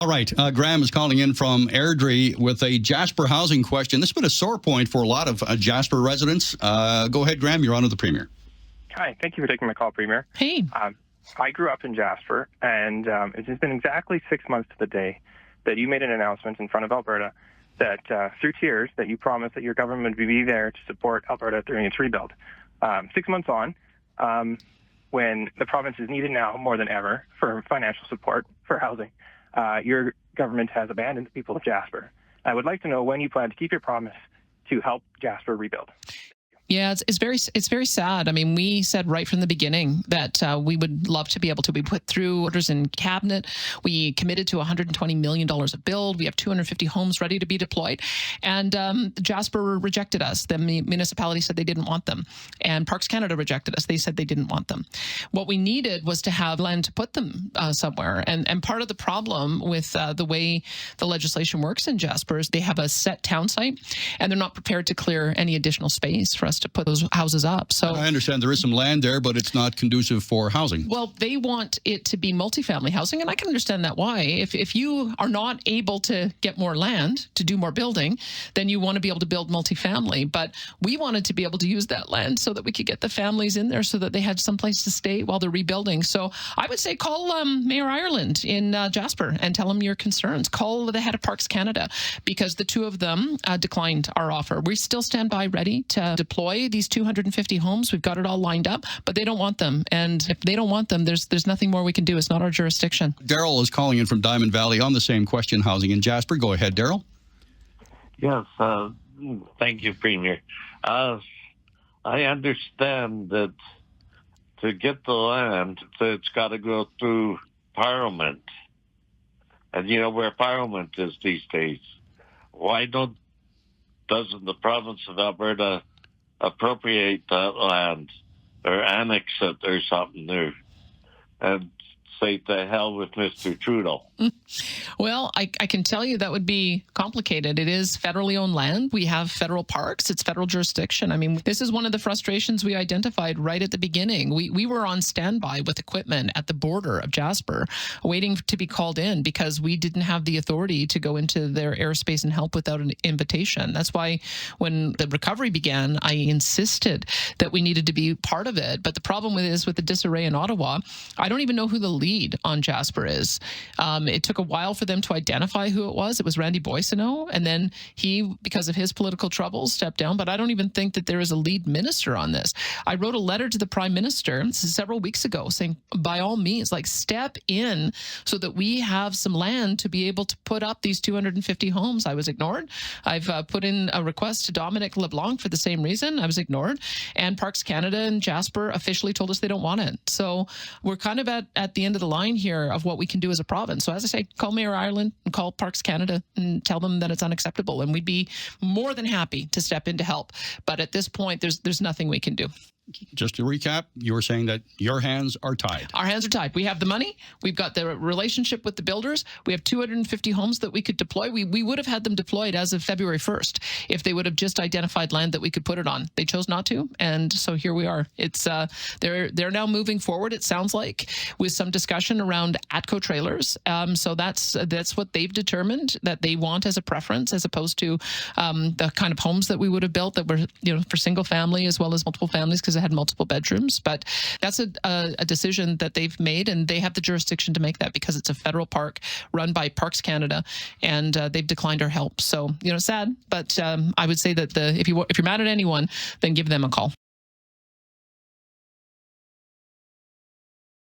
All right. Graham is calling in from Airdrie with a Jasper housing question. This has been a sore point for a lot of Jasper residents. Go ahead, Graham. You're on to the Premier. Hi. Thank you for taking my call, Premier. Hey. I grew up in Jasper, and it's just been exactly 6 months to the day that you made an announcement in front of Alberta that through tears that you promised that your government would be there to support Alberta during its rebuild. 6 months on, when the province is needed now more than ever for financial support for housing, your government has abandoned the people of Jasper. I would like to know when you plan to keep your promise to help Jasper rebuild. Yeah, it's very sad. I mean, we said right from the beginning that we would love to be able to. We put through orders in cabinet. We committed to $120 million of build. We have 250 homes ready to be deployed. And Jasper rejected us. The municipality said they didn't want them. And Parks Canada rejected us. They said they didn't want them. What we needed was to have land to put them somewhere. And part of the problem with the way the legislation works in Jasper is they have a set town site, and they're not prepared to clear any additional space for us to put those houses up. So I understand there is some land there, but it's not conducive for housing. Well, they want it to be multifamily housing, and I can understand that why. If you are not able to get more land to do more building, then you want to be able to build multifamily. But we wanted to be able to use that land so that we could get the families in there so that they had some place to stay while they're rebuilding. So I would say call Mayor Ireland in Jasper and tell him your concerns. Call the head of Parks Canada, because the two of them declined our offer. We still stand by ready to deploy these 250 homes. We've got it all lined up, but they don't want them. And if they don't want them, there's nothing more we can do. It's not our jurisdiction. Daryl is calling in from Diamond Valley on the same question, housing in Jasper. Go ahead, Daryl. Yes, thank you, Premier. I understand that to get the land, it's got to go through Parliament. And you know where Parliament is these days. Why doesn't the province of Alberta appropriate that land or annex it or something there and say to hell with Mr. Trudeau? Well, I can tell you that would be complicated. It is federally owned land. We have federal parks. It's federal jurisdiction. I mean, this is one of the frustrations we identified right at the beginning. We were on standby with equipment at the border of Jasper, waiting to be called in because we didn't have the authority to go into their airspace and help without an invitation. That's why when the recovery began, I insisted that we needed to be part of it. But the problem with the disarray in Ottawa, I don't even know who the lead on Jasper is. It took a while for them to identify who it was. It was Randy Boissonneau, and then he, because of his political troubles, stepped down. But I don't even think that there is a lead minister on this. I wrote a letter to the Prime Minister several weeks ago saying, by all means, step in so that we have some land to be able to put up these 250 homes. I was ignored. I've put in a request to Dominic LeBlanc for the same reason. I was ignored. And Parks Canada and Jasper officially told us they don't want it. So we're kind of at the end of the line here of what we can do as a province. So as I say, call Mayor Ireland and call Parks Canada and tell them that it's unacceptable. And we'd be more than happy to step in to help. But at this point, there's nothing we can do. Just to recap, you were saying that your hands are tied. Our hands are tied. We have the money. We've got the relationship with the builders. We have 250 homes that we could deploy. We would have had them deployed as of February 1st if they would have just identified land that we could put it on. They chose not to, and so here we are. It's they're now moving forward, it sounds like, with some discussion around ATCO trailers. So that's what they've determined that they want as a preference, as opposed to the kind of homes that we would have built that were for single family as well as multiple families, because it had multiple bedrooms. But that's a decision that they've made, and they have the jurisdiction to make that because it's a federal park run by Parks Canada, and they've declined our help. So sad, but I would say that if you're mad at anyone, then give them a call.